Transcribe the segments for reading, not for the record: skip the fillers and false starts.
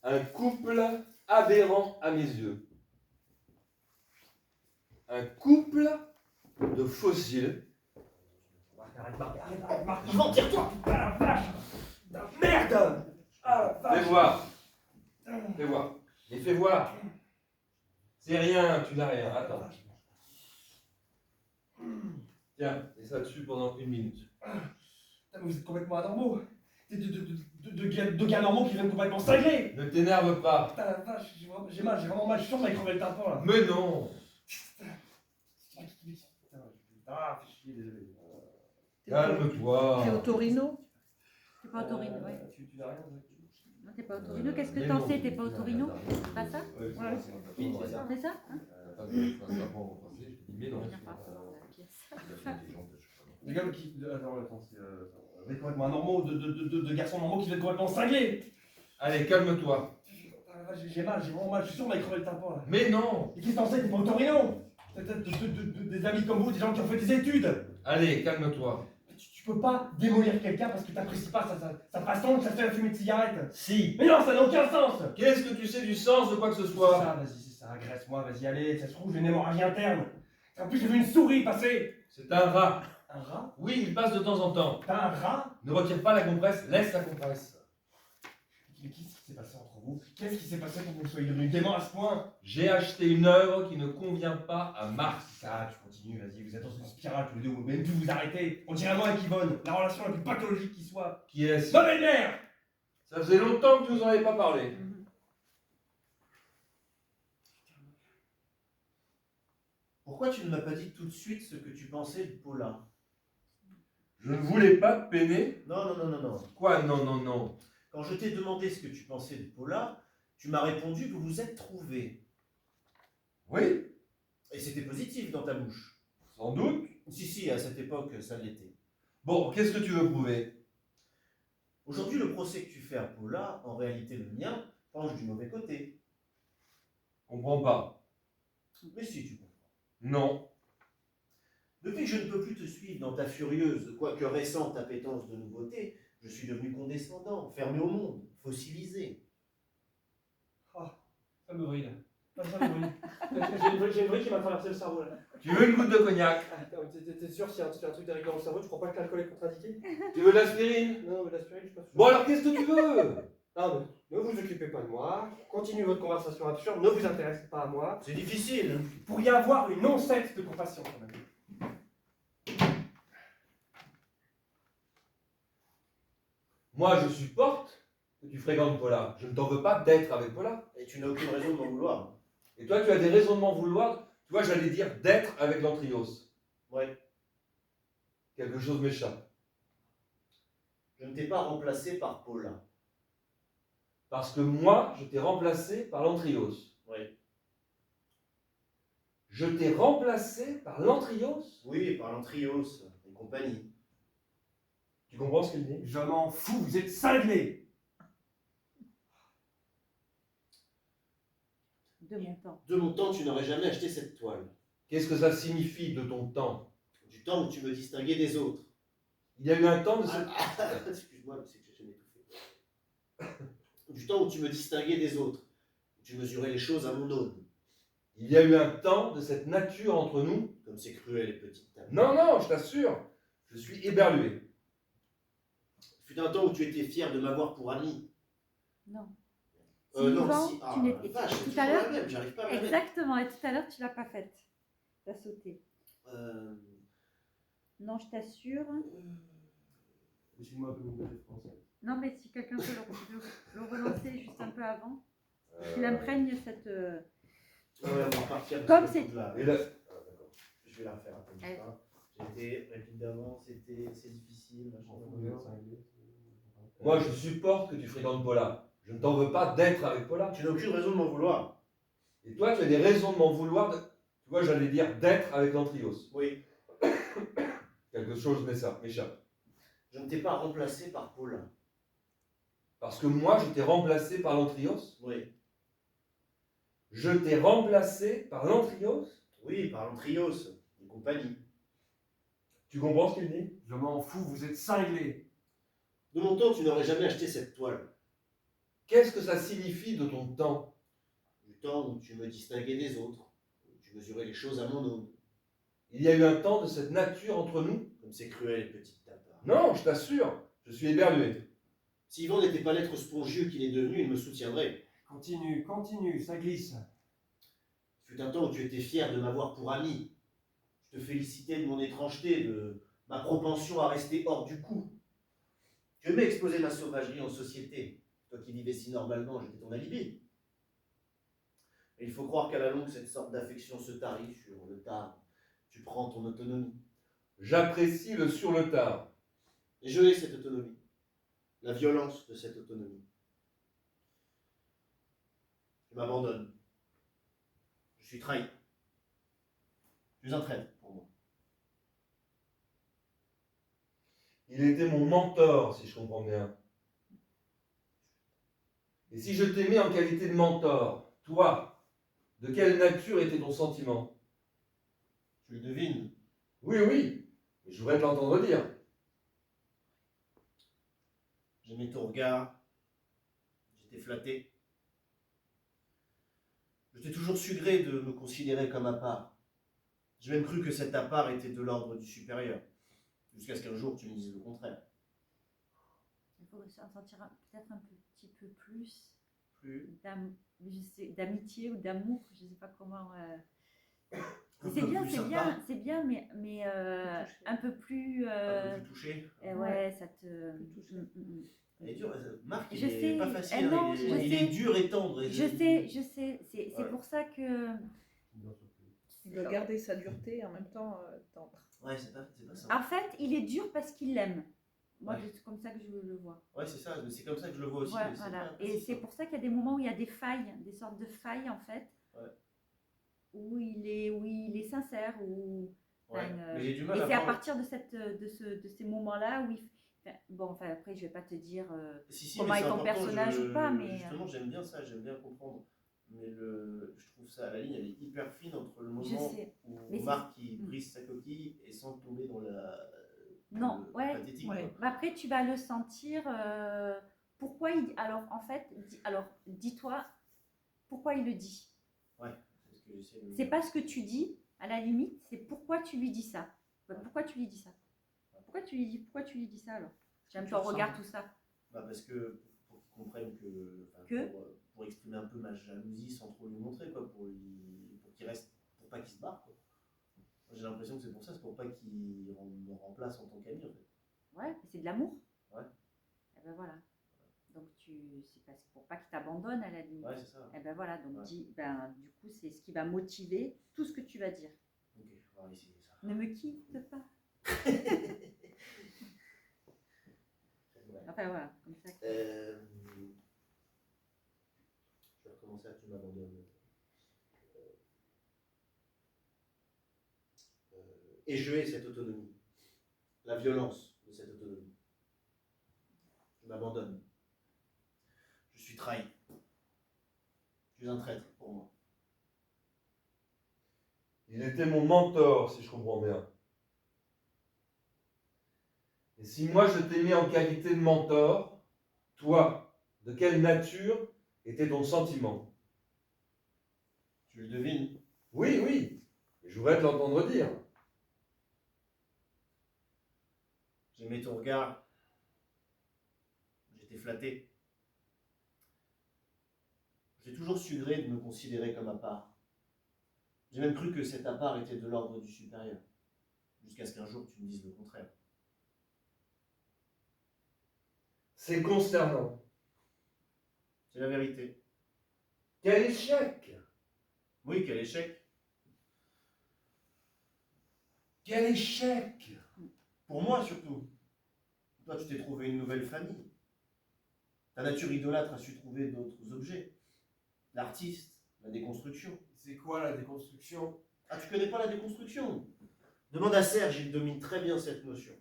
Un couple aberrant à mes yeux. Un couple de fossiles. Arrête, Marc, Yvan, tire-toi! Ah la vache! Merde! Ah la vache! Fais voir. Fais voir. Mais fais voir. C'est rien, tu n'as rien. Attends. Tiens, et ça dessus pendant 1 minute. Vous êtes complètement anormaux. De gars normaux qui viennent complètement cinglés. Ne t'énerve pas. Putain la vache, j'ai vraiment mal, je suis sûr que m'avait crevé le tympan là. Mais non. Ah, fais chier, désolé. Calme-toi. T'es au Torino? T'es pas au Torino, oui. Tu n'as rien. Non, t'es pas au Torino. Qu'est-ce que t'en sais? T'es pas au Torino? C'est pas ça? Oui, c'est ça. C'est ça? Hein? Mais non. Viens pas savoir la pièce. Des gars qui. Attends, c'est complètement anormaux, de garçons normaux qui viennent complètement cinglés. Allez, calme-toi. Putain, la vache, j'ai vraiment mal, je suis sûr qu'on m'avait crevé le tympan là. Mais non. Et qu'est-ce que t'en sais? T'es pas au Torino? Des amis comme vous, des gens qui ont fait des études. Allez, calme-toi. Tu peux pas démolir quelqu'un parce que t'apprécies pas sa façon de chasser la fumée de cigarette. Si. Mais non, ça n'a aucun sens. Qu'est-ce que tu sais du sens de quoi que ce C'est soit? ça, vas-y, c'est ça, agresse-moi, vas-y, allez, ça se trouve, j'ai une hémorragie interne. En plus, j'ai vu une souris passer. C'est un rat. Un rat? Oui, il passe de temps en temps. T'as un rat? Ne retire pas la compresse, laisse la compresse. Mais qu'est-ce qui s'est passé entre vous? Qu'est-ce qui s'est passé pour que vous soyez devenu dément à ce point? J'ai acheté une œuvre qui ne convient pas à Marx. Ça, tu continues, vas-y, vous êtes dans une spirale tous les deux, vous pouvez même plus vous arrêter. On dirait moi avec Yvonne, la relation la plus pathologique qui soit. Qui est-ce? Non mais merde! Ça faisait longtemps que tu nous en avais pas parlé. Pourquoi tu ne m'as pas dit tout de suite ce que tu pensais de Paula? Je ne voulais pas te peiner. Non. Quoi? Non, non, non. Quand je t'ai demandé ce que tu pensais de Paula, tu m'as répondu que vous vous êtes trouvés. Oui, Et c'était positif dans ta bouche. sans doute. Si, à cette époque, ça l'était. Bon, qu'est-ce que tu veux prouver? Aujourd'hui, le procès que tu fais à Paula, en réalité le mien, penche du mauvais côté. Comprends pas. Mais si, tu comprends. Non. Depuis que je ne peux plus te suivre dans ta furieuse, quoique récente appétence de nouveauté, je suis devenu condescendant, fermé au monde, fossilisé. Ah, ça me brille là. Ça me brille. J'ai une brille qui m'a traversé le cerveau là. Tu veux une goutte de cognac? T'es sûr s'il y a un truc derrière dans le cerveau, tu crois pas que l'alcool est contre-indiqué? Tu veux de l'aspirine? Non, mais l'aspirine, je suis pas sûr. Bon alors qu'est-ce que tu veux? Non, mais ne vous occupez pas de moi, continuez votre conversation absurde, ne vous intéressez pas à moi. C'est difficile. Vous pourriez avoir une once de compassion quand même. Moi je supporte que tu fréquentes Paula. Je ne t'en veux pas d'être avec Paula. Et tu n'as aucune raison de m'en vouloir. Et toi tu as des raisons de m'en vouloir. Tu vois, j'allais dire d'être avec l'Antrios. Ouais. Quelque chose m'échappe. Je ne t'ai pas remplacé par Paula. Parce que moi, je t'ai remplacé par l'Antrios. Ouais. Je t'ai remplacé par l'Antrios? Oui, par l'Antrios et compagnie. Tu comprends ce qu'il dit? Je m'en fous, vous êtes cinglés. De mon temps. De mon temps, tu n'aurais jamais acheté cette toile. Qu'est-ce que ça signifie de ton temps? Du temps où tu me distinguais des autres. Il y a eu un temps de ce... Excuse-moi, mais c'est que j'ai jamais étouffé. Du temps où tu me distinguais des autres. Où tu mesurais les choses à mon aune. Il y a eu un temps de cette nature entre nous. Comme c'est cruel et petite table. Non, non, je t'assure. Je suis éberlué. Fut un temps où tu étais fier de m'avoir pour ami. Non. Non, Yvan, si. Ah, tu n'étais- vache, tout c'est à toujours l'heure- la même, j'arrive pas à la mettre. Exactement. Et tout à l'heure, tu l'as pas faite. T'as sauté. Non, je t'assure. Laissez-moi un peu mon côté français. Non, mais si quelqu'un peut le relancer juste un peu avant, qu'il imprègne cette. Ouais, on va repartir. Comme c'est- Et là, Je vais la refaire. Attends, Allez. J'étais rapide d'avant, c'est difficile. Machin. moi, je supporte que tu fréquentes Paula. Je ne t'en veux pas d'être avec Paula. Tu n'as aucune raison de m'en vouloir. Et toi, tu as des raisons de m'en vouloir. Tu vois, j'allais dire d'être avec l'Antrios. Oui. Quelque chose m'échappe. Je ne t'ai pas remplacé par Paula. Parce que moi, je t'ai remplacé par l'Antrios. Oui. Je t'ai remplacé par l'Antrios. Oui, par l'Antrios et compagnie. Tu comprends ce qu'il dit? Je m'en fous, vous êtes cinglés. De mon temps, tu n'aurais jamais acheté cette toile. Qu'est-ce que ça signifie de ton temps? Du temps où tu me distinguais des autres, où tu mesurais les choses à mon aune. Il y a eu un temps de cette nature entre nous? Comme c'est cruel, petite tapard. Non, je t'assure, je suis éberlué. Si Yvan n'était pas l'être spongieux qu'il est devenu, il me soutiendrait. Continue, continue, ça glisse. Il fut un temps où tu étais fier de m'avoir pour ami. Je te félicitais de mon étrangeté, de ma propension à rester hors du coup. Tu aimais exposer ma sauvagerie en société. Toi qui vivais si normalement, j'étais ton alibi. Et il faut croire qu'à la longue, cette sorte d'affection se tarit sur le tard. Tu prends ton autonomie. J'apprécie le sur le tard. Et je hais cette autonomie. La violence de cette autonomie. Je m'abandonne. Je suis trahi. Tu es un traître pour moi. Il était mon mentor, si je comprends bien. Et si je t'aimais en qualité de mentor, toi, de quelle nature était ton sentiment? Tu le devines. Oui, oui, mais je voudrais te l'entendre dire. J'aimais ton regard. J'étais flatté. Je t'ai toujours su gré de me considérer comme à part. J'ai même cru que cet à part était de l'ordre du supérieur. Jusqu'à ce qu'un jour tu me dises le contraire. Il faut s'en sentir peut-être un petit peu plus Plus. d'amitié ou d'amour, je ne sais pas comment. Un C'est peu bien, plus c'est sympa. bien, c'est bien, mais un peu plus. Un peu plus touché. Ouais, ça te. Elle est dure. Marc, il Je est sais. pas facile. Non, il est, je il sais. est dur et tendre. Je sais. C'est Ouais. pour ça que. Il doit garder sa dureté et en même temps tendre. Ouais, c'est pas ça. En fait, il est dur parce qu'il l'aime. Moi, Ouais. c'est comme ça que je le vois. Ouais, c'est ça. C'est comme ça que je le vois aussi. Ouais, mais c'est voilà. pas Et facile, c'est ça. pour ça qu'il y a des moments où il y a des failles, des sortes de failles en fait, Ouais. où il est sincère, où. Ouais. Enfin, Mais j'ai du mal et à c'est à voir. partir de ces moments-là où il. Enfin, après, je vais pas te dire Si, comment mais est c'est ton important, personnage ou pas, mais. Justement, j'aime bien ça, j'aime bien comprendre. Mais je trouve ça, la ligne, elle est hyper fine entre le moment Je sais. où Mais c'est- Marc qui brise sa coquille et sans tomber dans Non, le ouais. pathétique. Ouais. quoi. Mais après, tu vas le sentir. Pourquoi il. Alors, en fait, dis-toi pourquoi il le dit. Ouais, c'est ce que j'essaie de C'est pas ce que tu dis, à la limite, c'est pourquoi tu lui dis ça. Pourquoi tu lui dis ça? Pourquoi tu lui dis ça alors? J'aime Tu ton le regard, sens. tout ça. Bah parce que pour qu'il comprenne Que pour exprimer un peu ma jalousie sans trop lui montrer quoi, pour qu'il reste, pour pas qu'il se barre quoi. J'ai l'impression que c'est pour ça, c'est pour pas qu'il me remplace en tant qu'ami en fait. Ouais, c'est de l'amour. Ouais. Et ben voilà. Donc c'est parce pour pas qu'il t'abandonne à la limite. Ouais, c'est ça. Et ben voilà, donc Ouais. du coup, c'est ce qui va motiver tout ce que tu vas dire. Ok, on va essayer ça. Ne me quitte pas. Enfin voilà, comme ça. Je vais recommencer à que tu m'abandonnes. Et je hais cette autonomie, la violence de cette autonomie. Je m'abandonne. Je suis trahi. Tu es un traître pour moi. Il était mon mentor, si je comprends bien. Et si moi je t'aimais en qualité de mentor, toi, de quelle nature était ton sentiment? Tu le devines. Oui, oui, mais je voudrais te l'entendre dire. J'aimais ton regard. J'étais flatté. J'ai toujours su gré de me considérer comme à part. J'ai même cru que cet à part était de l'ordre du supérieur. Jusqu'à ce qu'un jour tu me dises le contraire. C'est consternant. C'est la vérité. Quel échec! Oui, quel échec. Quel échec! Pour moi surtout. Toi, tu t'es trouvé une nouvelle famille. Ta nature idolâtre a su trouver d'autres objets. L'artiste, la déconstruction. C'est quoi la déconstruction? Ah, tu connais pas la déconstruction? Demande à Serge, il domine très bien cette notion.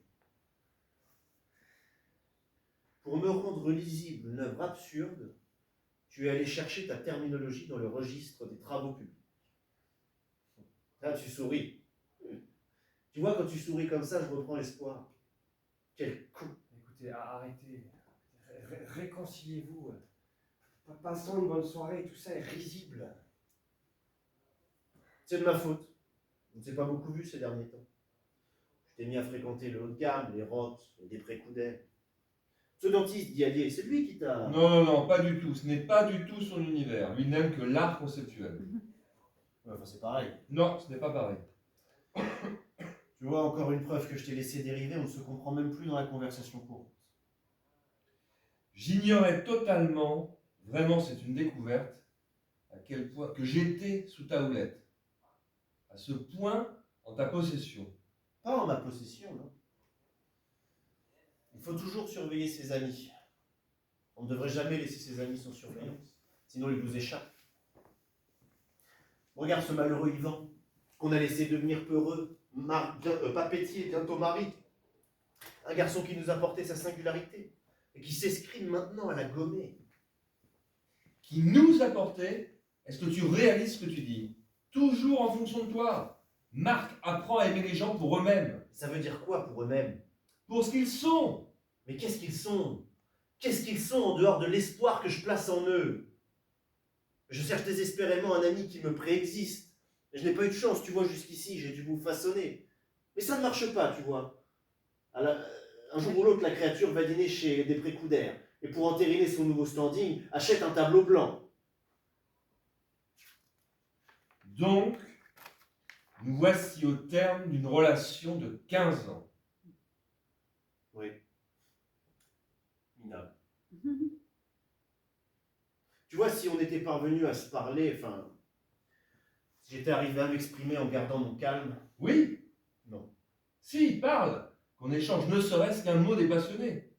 Pour me rendre lisible une œuvre absurde, tu es allé chercher ta terminologie dans le registre des travaux publics. Là, tu souris. Tu vois, quand tu souris comme ça, je reprends espoir. Quel con! Écoutez, arrêtez. Réconciliez-vous. Passons une bonne soirée, tout ça est risible. C'est de ma faute. On ne s'est pas beaucoup vu ces derniers temps. Je t'ai mis à fréquenter le haut de gamme, les Roth, les Després-Coudet. Ce dentiste d'y aller, c'est lui qui t'a... Non, non, non, pas du tout. Ce n'est pas du tout son univers. Lui n'aime que l'art conceptuel. Ouais, enfin, c'est pareil. Non, ce n'est pas pareil. Tu vois, encore une preuve que je t'ai laissé dériver, on ne se comprend même plus dans la conversation courante. J'ignorais totalement, vraiment c'est une découverte, à quel point que j'étais sous ta houlette. À ce point en ta possession. Pas en ma possession, non. Il faut toujours surveiller ses amis. On ne devrait jamais laisser ses amis sans surveillance, sinon ils nous échappent. Regarde ce malheureux Yvan, qu'on a laissé devenir peureux, papetier, bientôt mari. Un garçon qui nous a porté sa singularité, et qui s'escrime maintenant à la gommer. Qui nous apportait, est-ce que tu réalises ce que tu dis? Toujours en fonction de toi. Marc apprend à aimer les gens pour eux-mêmes. Ça veut dire quoi pour eux-mêmes? Pour ce qu'ils sont. Mais qu'est-ce qu'ils sont? Qu'est-ce qu'ils sont en dehors de l'espoir que je place en eux? Je cherche désespérément un ami qui me préexiste. Je n'ai pas eu de chance, tu vois, jusqu'ici, j'ai dû vous façonner. Mais ça ne marche pas, tu vois. Un jour ou l'autre, la créature va dîner chez Després-Coudet, et pour entériner son nouveau standing, achète un tableau blanc. Donc, nous voici au terme d'une relation de 15 ans. Oui. Minable. Tu vois, si on était parvenu à se parler, enfin, si j'étais arrivé à m'exprimer en gardant mon calme. Oui? Non. Si, parle. Qu'on échange ne serait-ce qu'un mot des passionnés.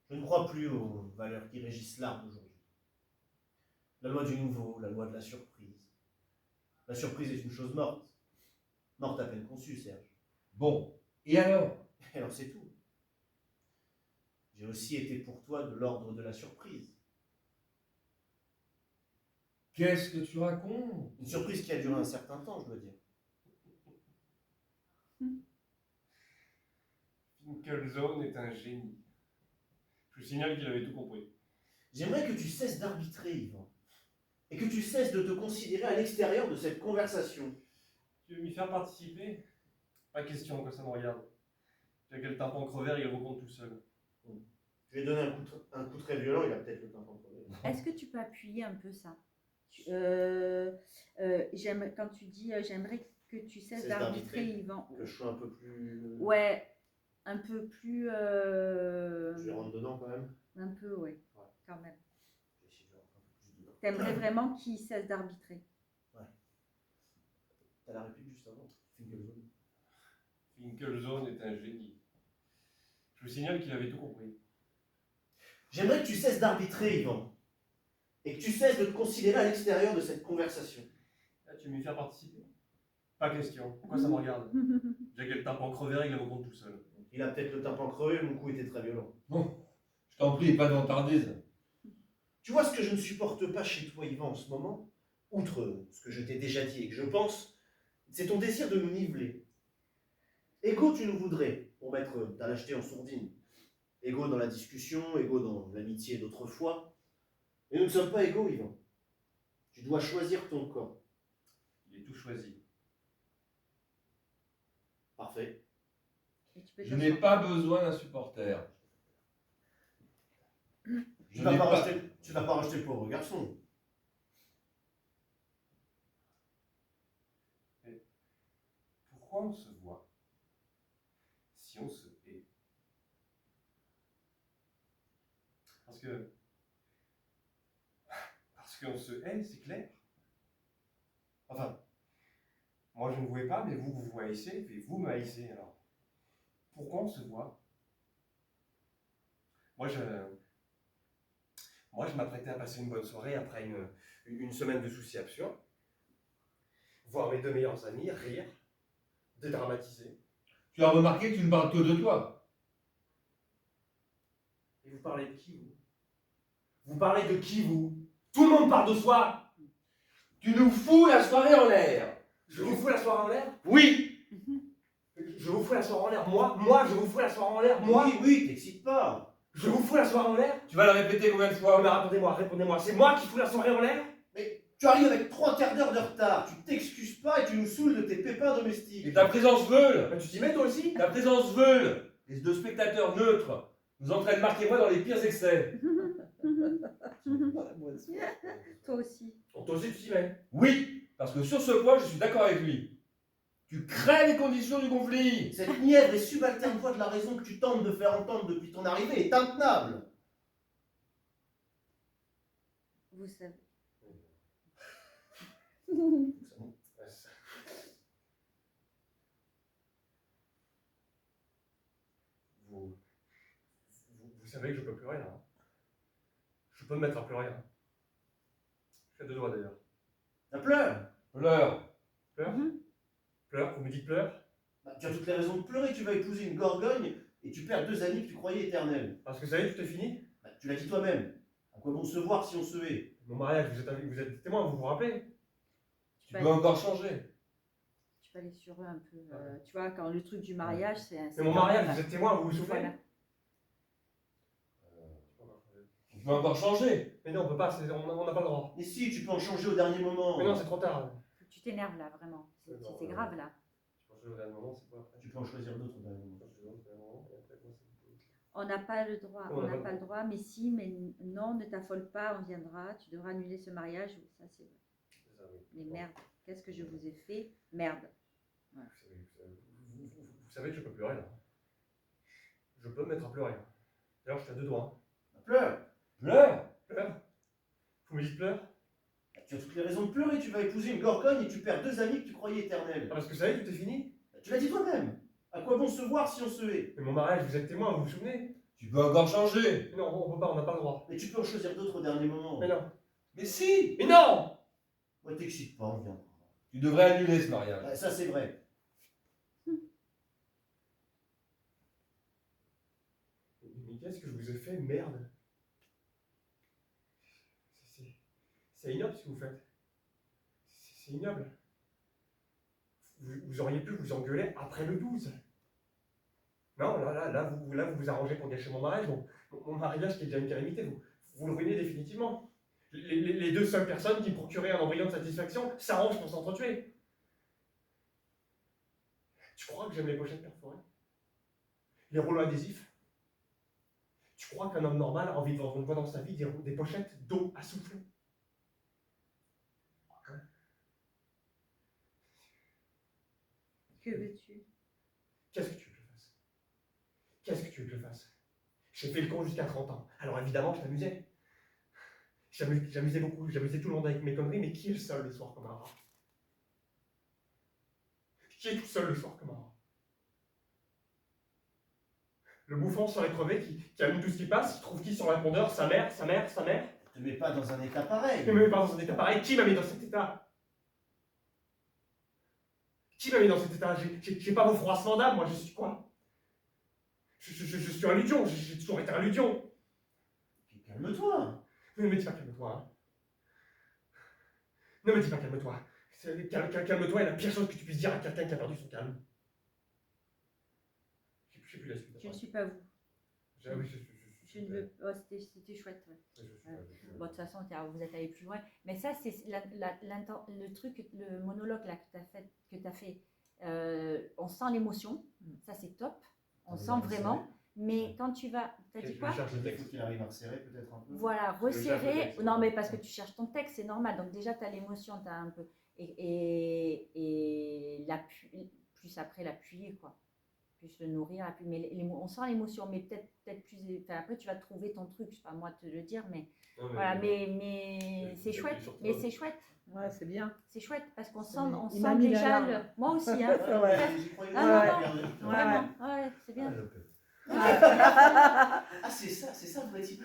Je ne crois plus aux valeurs qui régissent l'art d'aujourd'hui. La loi du nouveau, la loi de la surprise. La surprise est une chose morte. Morte à peine conçue, Serge. Bon, et alors? Et alors c'est tout. J'ai aussi été pour toi de l'ordre de la surprise. Qu'est-ce que tu racontes? Une surprise qui a duré un certain temps, je dois dire. Finkelzone est un génie. Je vous signale qu'il avait tout compris. J'aimerais que tu cesses d'arbitrer, Yvan. Et que tu cesses de te considérer à l'extérieur de cette conversation. Tu veux m'y faire participer? Pas question que ça me regarde. J'ai quel tympan crevé, il vous compte tout seul. Je lui ai donné un coup très violent, il a peut-être le tympan crevé. Est-ce que tu peux appuyer un peu ça? Quand tu dis j'aimerais que tu cesses d'arbitrer, Yvan. Que je sois un peu plus... Ouais, un peu plus. Je les rentre dedans quand même. Un peu, ouais, quand même. Je vais essayer de rentrer un peu plus dedans. T'aimerais vraiment qu'il cesse d'arbitrer. T'as la réplique juste avant. Finkelzone. Finkelzone est un génie. Je vous signale qu'il avait tout compris. J'aimerais que tu cesses d'arbitrer, Yvan. Et que tu cesses de te considérer à l'extérieur de cette conversation. Là, tu veux m'y faire participer? Pas question. Pourquoi ça me regarde? J'ai quel tympan crevé, il vous compte tout seul. Il a peut-être le tympan crevé, mon coup était très violent. Bon, je t'en prie, pas de vantardise. Tu vois ce que je ne supporte pas chez toi, Yvan, en ce moment, outre ce que je t'ai déjà dit et que je pense, c'est ton désir de nous niveler. Égaux, tu nous voudrais, pour mettre ta lâcheté en sourdine. Égaux dans la discussion, égaux dans l'amitié d'autrefois. Mais nous ne sommes pas égaux, Yvan. Tu dois choisir ton camp. Il est tout choisi. Parfait. Et tu peux Je n'ai pas besoin d'un supporter. Tu n'as pas racheté le pauvre garçon. Et pourquoi on se voit si on se hait? Parce qu'on se hait, c'est clair. Enfin, moi je ne vous hais pas, mais vous haïssez, et vous me haïssez, alors. Pourquoi on se voit? Moi je m'apprêtais à passer une bonne soirée après une semaine de soucis absurdes. Voir mes deux meilleurs amis rire, dédramatiser. Tu as remarqué que tu ne parles que de toi. Et vous parlez de qui, vous? Vous parlez de qui, vous? Tout le monde parle de soi. Tu nous fous la soirée en l'air. Je vous fous la soirée en l'air? Oui. Je vous fous la soirée en l'air? Moi, je vous fous la soirée en l'air? Moi? Oui, t'excites pas. Je vous fous la soirée en l'air? Tu vas le répéter combien de Oh, fois? mais répondez-moi, c'est moi qui fous la soirée en l'air? Mais tu arrives avec 3 quarts d'heure de retard, tu t'excuses pas et tu nous saoules de tes pépins domestiques. Et ta présence veule. Bah, tu t'y mets toi aussi? Ta présence veule. Les deux spectateurs neutres nous entraînent Marc et moi dans les pires excès. Toi aussi. Toi aussi tu t'y mets. Oui, parce que sur ce point, je suis d'accord avec lui. Tu crées les conditions du conflit. Cette nièvre et subalterne voix de la raison que tu tentes de faire entendre depuis ton arrivée est intenable. Vous savez. Vous savez que je peux pleurer là. Hein. Je peux me mettre à pleurer. Hein. Je suis à 2 doigts d'ailleurs. Ça pleure. Pleure. Pleure? Pleure? Vous me dites pleure? Bah, tu as toutes les raisons de pleurer, tu vas épouser une gorgogne et tu perds 2 amis que tu croyais éternels. Parce que ça y est, tout est fini? Bah, tu l'as dit toi-même. À quoi bon se voir si on se hait? Mon mariage, vous êtes témoin, vous vous rappelez? Tu peux encore changer. Tu peux aller sur eux un peu. Tu vois, quand le truc du mariage, c'est. Mais mon mariage, vous êtes témoin, vous vous souvenez? Voilà. Tu peux encore changer. Mais non, on peut pas, on n'a pas le droit. Et si, tu peux en changer au dernier moment. Mais non, c'est trop tard. Faut que tu t'énerves là, vraiment. C'est grave là. Tu peux changer au dernier moment, c'est quoi après? Tu peux en choisir d'autres au dernier moment. On n'a pas le droit, On on n'a n'a pas pas le droit, mais si, mais non, ne t'affole pas, on viendra, tu devras annuler ce mariage. Ça, c'est vrai. C'est ça, oui. Mais merde, qu'est-ce que je vous ai fait? Merde. Vous savez que je peux pleurer là. Je peux me mettre à pleurer. D'ailleurs, je suis à 2 doigts. Bah, pleure. Pleure. Pleure? Vous me dites pleure? Bah, tu as toutes les raisons de pleurer, tu vas épouser une gorgogne et tu perds 2 amis que tu croyais éternels. Ah, parce que ça y est, tout est fini? Bah, tu l'as dit toi-même. À quoi bon se voir si on se hait? Mais mon mariage, vous êtes témoin, vous vous souvenez? Tu peux encore changer. Mais non, on peut pas, on n'a pas le droit. Mais tu peux en choisir d'autres au dernier moment. Mais non. Mais si. Mais non! Ouais, t'excites pas, on viendra. Tu devrais annuler ce mariage. Bah, ça c'est vrai. Mais qu'est-ce que je vous ai fait, merde? C'est ignoble ce que vous faites. C'est ignoble. Vous auriez pu vous engueuler après le 12. Non, là, vous vous arrangez pour gâcher mon mariage. Mon mariage qui est déjà une calamité, vous le ruinez définitivement. Les 2 seules personnes qui me procuraient un embryon de satisfaction s'arrangent pour s'entretuer. Tu crois que j'aime les pochettes perforées? Les rouleaux adhésifs? Tu crois qu'un homme normal a envie de vendre une fois dans sa vie des pochettes d'eau à souffler? Que veux-tu? Qu'est-ce que tu veux que je fasse? Qu'est-ce que tu veux que je fasse? J'ai fait le con jusqu'à 30 ans. Alors évidemment, je m'amusais. J'amusais beaucoup, j'amusais tout le monde avec mes conneries, mais qui est le seul le soir comme un rat? Qui est tout seul le soir comme un rat? Le bouffon sur les crevés qui allume tout ce qui passe, qui trouve qui sur le répondeur? Sa mère? Te mets pas dans un état pareil. Ne me mets pas dans un état pareil. Qui m'a mis dans cet état? Qui m'a mis dans cet état? J'ai pas vos froissements d'âme, moi je suis quoi? Je suis un ludion, j'ai toujours été un ludion. Calme-toi. Ne me dis pas calme-toi. Hein. Ne me dis pas calme-toi. Calme-toi est la pire chose que tu puisses dire à quelqu'un qui a perdu son calme. Je sais plus la suite. Je ne suis pas vous. Je ne veux pas. Oh, c'était chouette. Ouais. Bon, de toute façon, vous êtes allé plus loin. Mais ça, c'est le truc, le monologue là que tu as fait. On sent l'émotion. Ça, c'est top. On sent vraiment. Mais quand tu vas. T'as dit quoi? Il faut qu'il arrive à resserrer peut-être un peu. Voilà, resserrer. Non, mais parce que tu cherches ton texte, c'est normal. Donc, déjà, tu as l'émotion, tu as un peu. Et plus après, l'appuyer, quoi. Plus le nourrir, mais on sent l'émotion, mais peut-être plus. Enfin, après, tu vas trouver ton truc, c'est pas à moi de te le dire, mais. Non, voilà, mais c'est chouette. Mais c'est chouette. Ouais, c'est bien. C'est chouette parce qu'on sent, Il m'a mis déjà la larme. moi aussi, hein. Ouais. J'y croyais Ah, pas. non, vraiment, ouais, c'est bien. Ah, c'est ça le vrai type.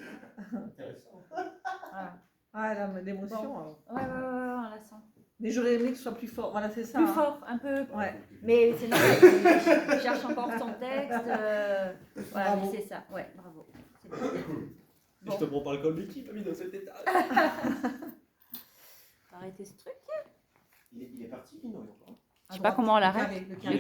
Intéressant. Voilà. Ah, l'émotion. Bon. Ouais, on la sent. Mais j'aurais aimé que ce soit plus fort. Voilà, c'est ça. Plus hein. fort, un peu. Ouais. Mais c'est normal, je cherche encore son texte. Voilà, Bravo. mais c'est ça. Ouais, bravo. C'est bien. Si je te prends pas le col, mais qui m'a mis dans cet état? Arrêtez ce truc. Il est parti, non? Je sais pas comment on l'arrête. Le carré.